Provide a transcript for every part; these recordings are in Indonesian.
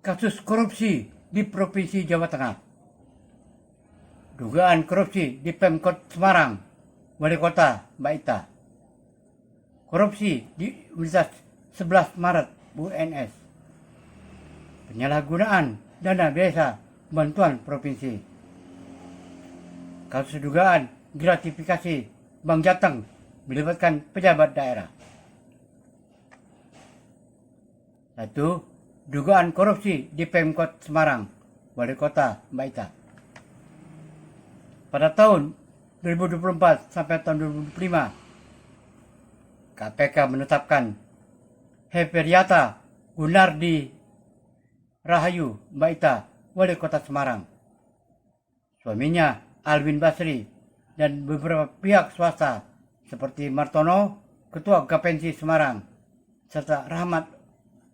kasus korupsi di Provinsi Jawa Tengah. Dugaan korupsi di Pemkot Semarang, Wali Kota Mbak Ita. Korupsi di Universitas 11 Maret UNS. Penyalahgunaan dana desa bantuan provinsi. Kasus dugaan gratifikasi Bank Jateng melibatkan pejabat daerah. 1. Dugaan korupsi di Pemkot Semarang, Wali Kota Mbak Ita. Pada tahun 2024 sampai tahun 2025, KPK menetapkan Heferiata Gunardi Rahayu Mbak Ita, Wali Kota Semarang, suaminya Alwin Basri, dan beberapa pihak swasta seperti Martono, Ketua Gapensi Semarang, serta Rahmat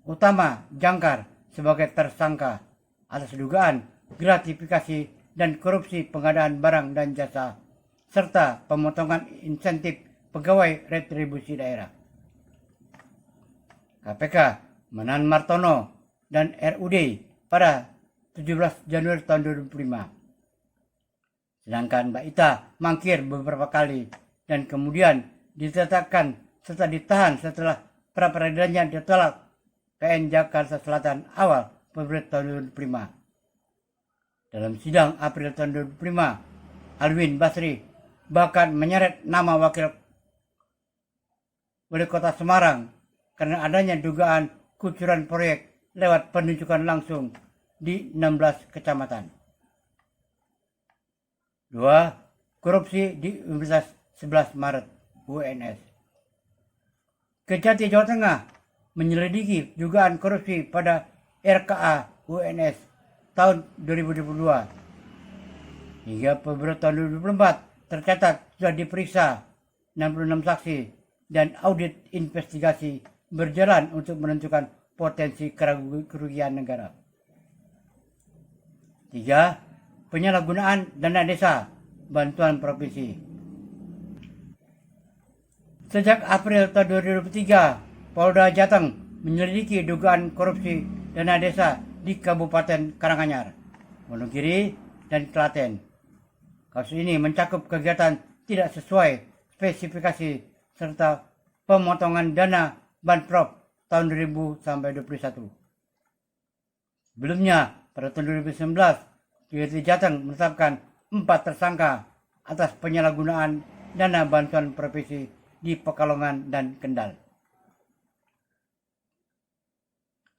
Utama Jangkar sebagai tersangka atas dugaan gratifikasi dan korupsi pengadaan barang dan jasa, serta pemotongan insentif pegawai retribusi daerah. KPK menahan Martono dan RUD pada 17 Januari tahun 2005. Sedangkan Mbak Ita mangkir beberapa kali dan kemudian ditetapkan serta ditahan setelah pra-peradilannya ditolak PN Jakarta Selatan awal Februari tahun 2005. Dalam sidang April tahun 2005, Alwin Basri bahkan menyeret nama wakil Wali Kota Semarang karena adanya dugaan kucuran proyek lewat penunjukan langsung di 16 kecamatan. 2. Korupsi di Universitas 11 Maret UNS. Kejati Jawa Tengah menyelidiki dugaan korupsi pada RKA UNS tahun 2022. Hingga Februari tahun 2024 tercatat sudah diperiksa 66 saksi dan audit investigasi berjalan untuk menentukan potensi kerugian negara. 3. Penyalahgunaan dana desa bantuan provinsi. Sejak April tahun 2023, Polda Jateng menyelidiki dugaan korupsi dana desa di Kabupaten Karanganyar, Wonogiri, dan Klaten. Kasus ini mencakup kegiatan tidak sesuai spesifikasi serta pemotongan dana Banprop tahun 2000 sampai 2021. Sebelumnya, pada tahun 2019, PJT Jateng menetapkan 4 tersangka atas penyalahgunaan dana bantuan provinsi di Pekalongan dan Kendal.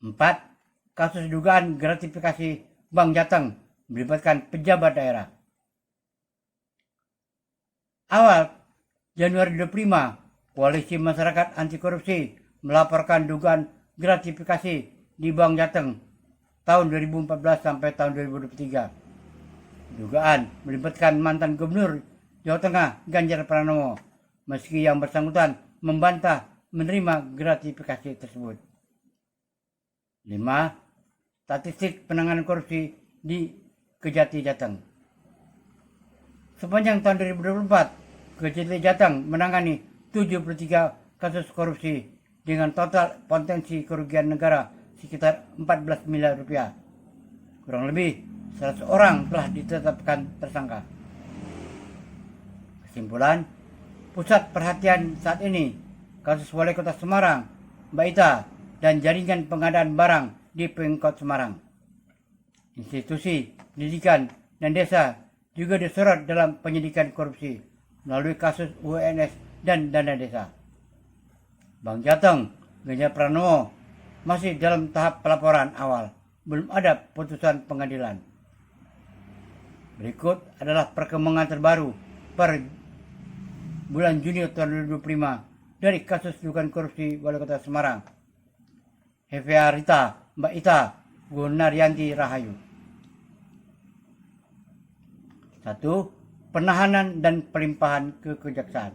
4. Kasus dugaan gratifikasi Bank Jateng melibatkan pejabat daerah. Awal Januari 2025, Koalisi Masyarakat Anti Korupsi melaporkan dugaan gratifikasi di Bank Jateng tahun 2014 sampai tahun 2023. Dugaan melibatkan mantan Gubernur Jawa Tengah Ganjar Pranowo, meski yang bersangkutan membantah menerima gratifikasi tersebut. 5. Statistik penanganan korupsi di Kejati Jateng. Sepanjang tahun 2024, Kejati Jateng menangani 73 kasus korupsi dengan total potensi kerugian negara sekitar 14 miliar rupiah. Kurang lebih 100 orang telah ditetapkan tersangka. Kesimpulan, pusat perhatian saat ini kasus Wali Kota Semarang, Mbak Ita, dan jaringan pengadaan barang di Pemkot Semarang. Institusi pendidikan dan desa juga disorot dalam penyidikan korupsi melalui kasus UNS dan dana desa. Bank Jateng, Ganjar Pranowo masih dalam tahap pelaporan awal, belum ada putusan pengadilan. Berikut adalah perkembangan terbaru per bulan Juni tahun 2025 dari kasus dugaan korupsi Wali Kota Semarang, Heferiata Mbak Ita Gunaryanti Rahayu. 1. Penahanan dan pelimpahan ke kejaksaan.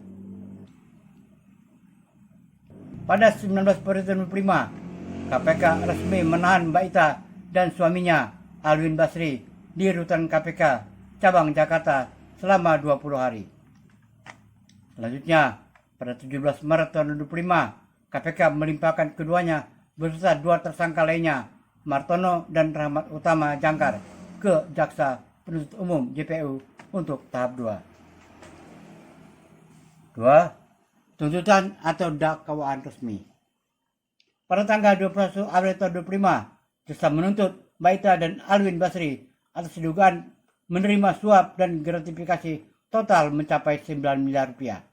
Pada 19 Februari 2005, KPK resmi menahan Mbak Ita dan suaminya Alwin Basri di rutan KPK cabang Jakarta selama 20 hari. Selanjutnya, pada 17 Maret tahun 2025, KPK melimpahkan keduanya beserta 2 tersangka lainnya Martono dan Rahmat Utama Jangkar ke Jaksa Penuntut Umum JPU untuk tahap 2. 2. Tuntutan atau dakwaan resmi. Pada tanggal 21 April tahun 2025, jaksa menuntut Mbak Ita dan Alwin Basri atas dugaan menerima suap dan gratifikasi total mencapai 9 miliar rupiah.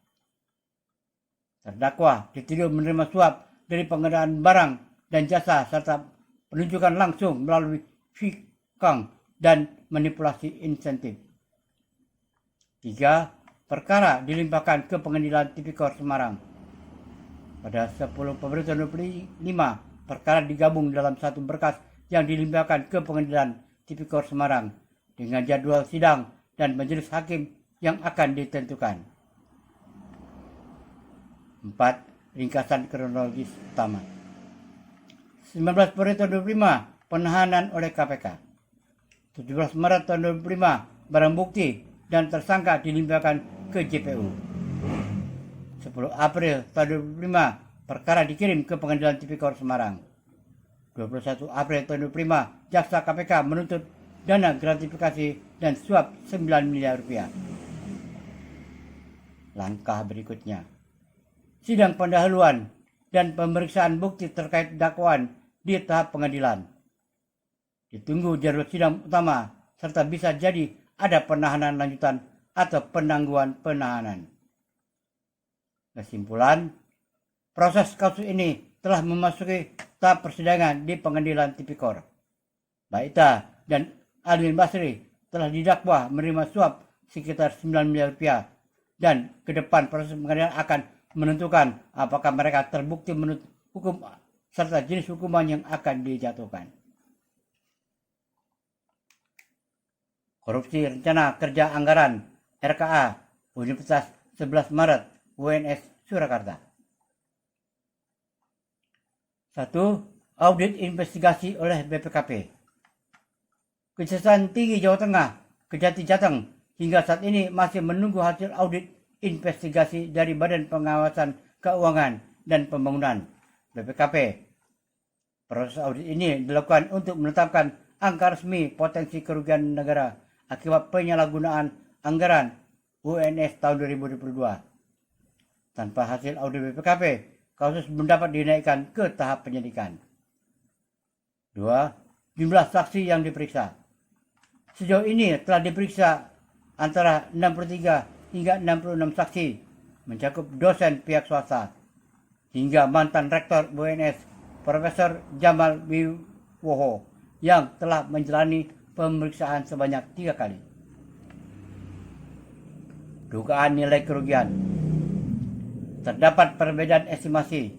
Terdakwa dituduh menerima suap dari pengadaan barang dan jasa serta penunjukan langsung melalui fikang dan manipulasi insentif. 3. Perkara dilimpahkan ke Pengadilan Tipikor Semarang. Pada 10 Februari 2025, perkara digabung dalam satu berkas yang dilimpahkan ke Pengadilan Tipikor Semarang dengan jadwal sidang dan majelis hakim yang akan ditentukan. 4. Ringkasan kronologis utama. 19 Februari tahun 2025, penahanan oleh KPK. 17 Maret tahun 2025, barang bukti dan tersangka dilimpahkan ke JPU. 10 April tahun 2025, perkara dikirim ke Pengadilan Tipikor Semarang. 21 April tahun 2025, jaksa KPK menuntut dana gratifikasi dan suap 9 miliar rupiah. Langkah berikutnya. Sidang pendahuluan dan pemeriksaan bukti terkait dakwaan di tahap pengadilan. Ditunggu jadwal sidang utama serta bisa jadi ada penahanan lanjutan atau penangguhan penahanan. Kesimpulan, proses kasus ini telah memasuki tahap persidangan di Pengadilan Tipikor. Mbak Ita dan Alwin Basri telah didakwa menerima suap sekitar 9 miliar rupiah dan ke depan proses pengadilan akan menentukan apakah mereka terbukti menurut hukum serta jenis hukuman yang akan dijatuhkan. Korupsi Rencana Kerja Anggaran RKA Universitas 11 Maret UNS Surakarta. 1. Audit investigasi oleh BPKP. Kejaksaan Tinggi Jawa Tengah Kejati Jateng hingga saat ini masih menunggu hasil audit investigasi dari Badan Pengawasan Keuangan dan Pembangunan BPKP. Proses audit ini dilakukan untuk menetapkan angka resmi potensi kerugian negara akibat penyalahgunaan anggaran UNS tahun 2022. Tanpa hasil audit BPKP, kasus belum dapat dinaikkan ke tahap penyidikan. 2. Jumlah saksi yang diperiksa. Sejauh ini telah diperiksa antara 63 hingga 66 saksi, mencakup dosen pihak swasta, hingga mantan rektor UNS Profesor Jamal Wiwoho yang telah menjalani pemeriksaan sebanyak 3 kali. Dugaan nilai kerugian. Terdapat perbedaan estimasi.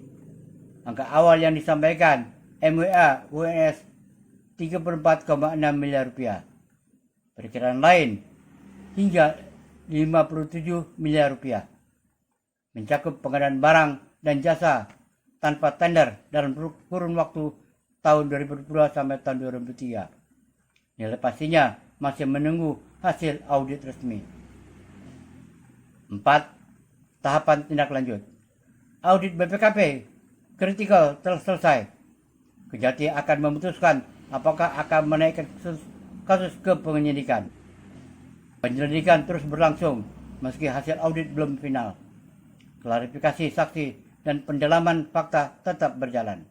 Angka awal yang disampaikan MWA UNS 34,6 miliar rupiah. Perkiraan lain hingga 57 miliar rupiah. Mencakup pengadaan barang dan jasa tanpa tender dalam kurun waktu tahun 2002 sampai tahun 2003. Nilai pastinya masih menunggu hasil audit resmi. 4. Tahapan tindak lanjut. Audit BPKP kritikal telah selesai. Kejati akan memutuskan apakah akan menaikkan kasus ke penyidikan. Penyelidikan terus berlangsung meski hasil audit belum final. Klarifikasi saksi dan pendalaman fakta tetap berjalan.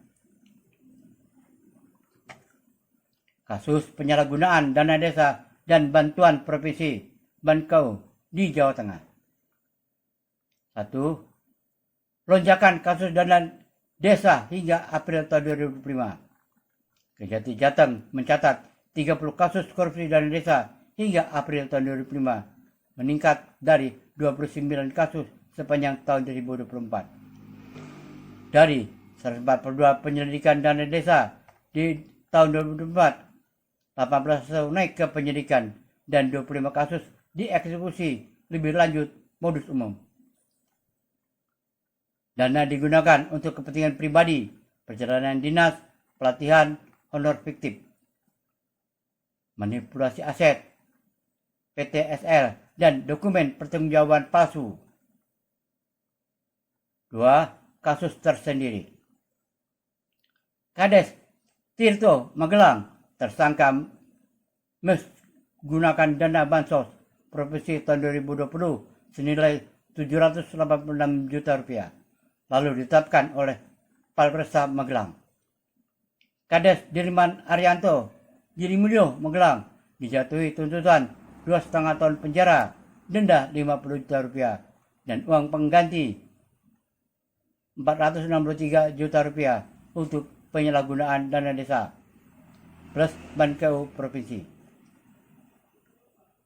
Kasus penyalahgunaan dana desa dan bantuan provinsi Bankau di Jawa Tengah. 1. Lonjakan kasus dana desa hingga April tahun 2005. Kejati Jateng mencatat 30 kasus korupsi dana desa hingga April tahun 2005, meningkat dari 29 kasus sepanjang tahun 2024. Dari 142 penyelidikan dana desa di tahun 2024, 18 kasus naik ke penyidikan dan 25 kasus dieksekusi lebih lanjut modus umum. Dana digunakan untuk kepentingan pribadi, perjalanan dinas, pelatihan, honor fiktif, manipulasi aset, PTSL, dan dokumen pertanggungjawaban palsu. 2. Kasus tersendiri. Kades Tirto Magelang tersangka menggunakan dana bansos provinsi tahun 2020 senilai 786 juta rupiah, lalu ditetapkan oleh Palpresa Magelang. Kades Dirman Arianto Girimulyo Magelang dijatuhi tuntutan 2,5 tahun penjara, denda 50 juta rupiah, dan uang pengganti 463 juta rupiah untuk penyalahgunaan dana desa plus Bankeu Provinsi.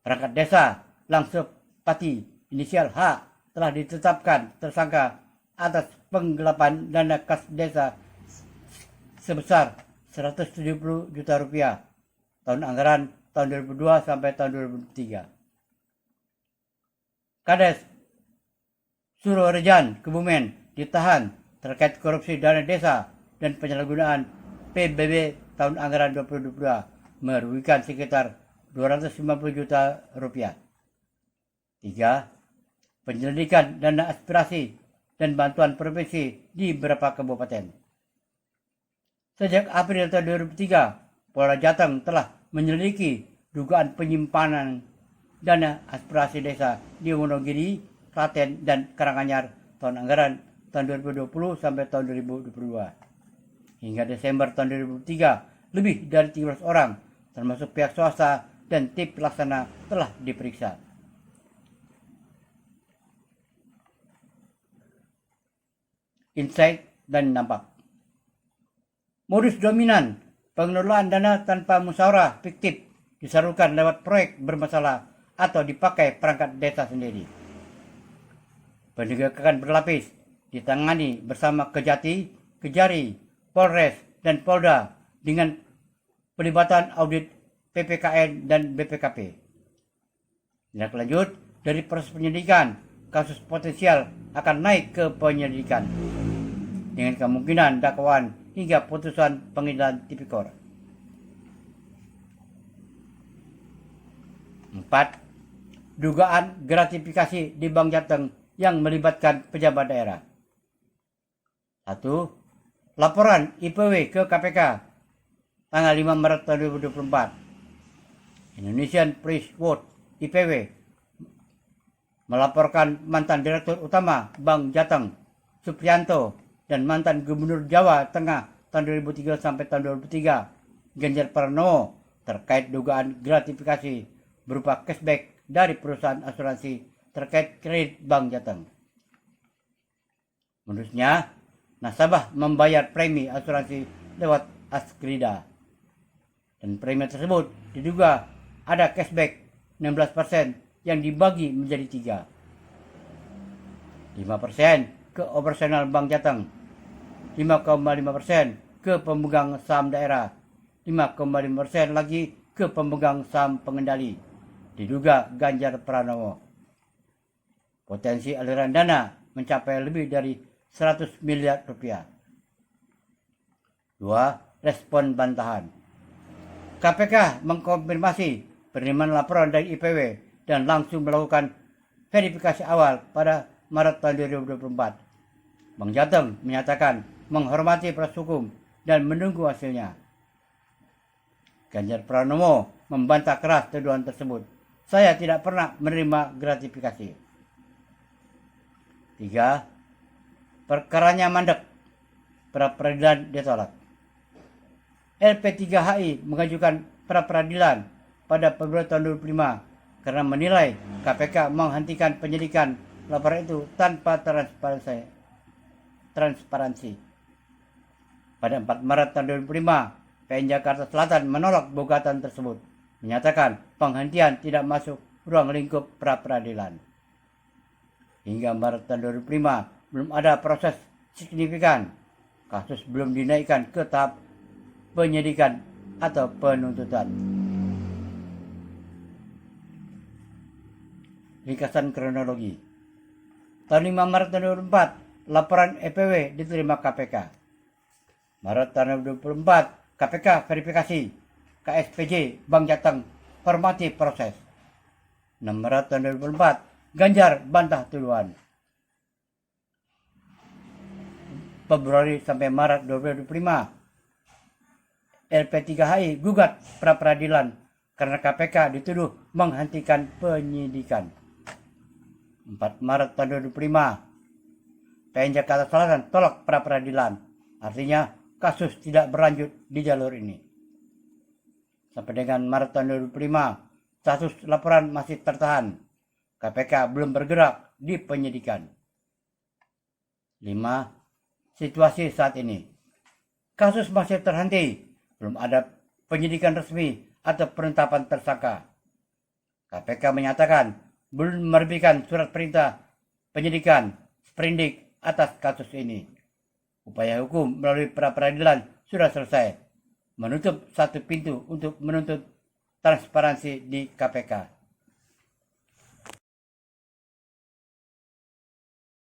Perangkat desa Langsepati inisial H telah ditetapkan tersangka atas penggelapan dana kas desa sebesar 170 juta rupiah tahun anggaran tahun 2002 sampai tahun 2003. Kades Surorejan Kebumen ditahan terkait korupsi dana desa dan penyalahgunaan PBB tahun anggaran 2022 merugikan sekitar 250 juta rupiah. 3. Penyelidikan dana aspirasi dan bantuan provinsi di beberapa kabupaten. Sejak April tahun 2003, Polda Jateng telah menyelidiki dugaan penyimpanan dana aspirasi desa di Wonogiri, Klaten, dan Karanganyar tahun anggaran tahun 2020 sampai tahun 2022. Hingga Desember tahun 2003, lebih dari 13 orang, termasuk pihak swasta dan tim pelaksana, telah diperiksa. Insight dan dampak. Modus dominan pengelolaan dana tanpa musyawarah fiktif disalurkan lewat proyek bermasalah atau dipakai perangkat desa sendiri. Penegakan berlapis ditangani bersama Kejati, Kejari, Polres, dan Polda dengan pelibatan audit PPKN dan BPKP. Tindak lanjut dari proses penyidikan, kasus potensial akan naik ke penyelidikan dengan kemungkinan dakwaan hingga putusan pengadilan tipikor. 4. Dugaan gratifikasi di Bank Jateng yang melibatkan pejabat daerah. 1. Laporan IPW ke KPK tanggal 5 Maret 2024. Indonesian Press Watch IPW melaporkan mantan Direktur Utama Bank Jateng Supriyanto dan mantan Gubernur Jawa Tengah tahun 2003 sampai tahun 2003 Ganjar Pranowo terkait dugaan gratifikasi berupa cashback dari perusahaan asuransi terkait kredit Bank Jateng. Menurutnya, nasabah membayar premi asuransi lewat Askrida, dan premi tersebut diduga ada cashback 16% yang dibagi menjadi 3. 5% ke operasional Bank Jateng, 5,5% ke pemegang saham daerah, 5,5% lagi ke pemegang saham pengendali, diduga Ganjar Pranowo. Potensi aliran dana mencapai lebih dari 100 miliar rupiah. 2. Respon bantahan. KPK mengkonfirmasi penerimaan laporan dari IPW dan langsung melakukan verifikasi awal pada Maret tahun 2024. Bank Jateng menyatakan menghormati proses hukum dan menunggu hasilnya. Ganjar Pranowo membantah keras tuduhan tersebut. Saya tidak pernah menerima gratifikasi. 3. Perkaranya mandek, pra peradilan ditolak. LP3HI mengajukan pra peradilan pada Februari tahun 2005 karena menilai KPK menghentikan penyidikan laporan itu tanpa transparansi. Pada 4 Maret tahun 2005, PN Jakarta Selatan menolak gugatan tersebut, menyatakan penghentian tidak masuk ruang lingkup pra peradilan. Hingga Maret tahun 2005 belum ada proses signifikan. Kasus belum dinaikkan ke tahap penyidikan atau penuntutan. Ringkasan kronologi. Tahun 5 Maret tahun 2004, laporan EPW diterima KPK. Maret tahun 2024, KPK verifikasi KSPJ Bank Jateng hormati proses. 6 Maret tahun 2024, Ganjar bantah tuduhan. Februari sampai Maret 2025, LP3HI gugat pra-peradilan karena KPK dituduh menghentikan penyidikan. 4 Maret tahun 2005, PN Jakarta Selatan tolak pra-peradilan. Artinya kasus tidak berlanjut di jalur ini. Sampai dengan Maret tahun 2005, status laporan masih tertahan. KPK belum bergerak di penyidikan. 5. Situasi saat ini. Kasus masih terhenti. Belum ada penyidikan resmi atau penetapan tersangka. KPK menyatakan belum menerbitkan surat perintah penyidikan sprindik atas kasus ini. Upaya hukum melalui pra-peradilan sudah selesai, menutup satu pintu untuk menuntut transparansi di KPK.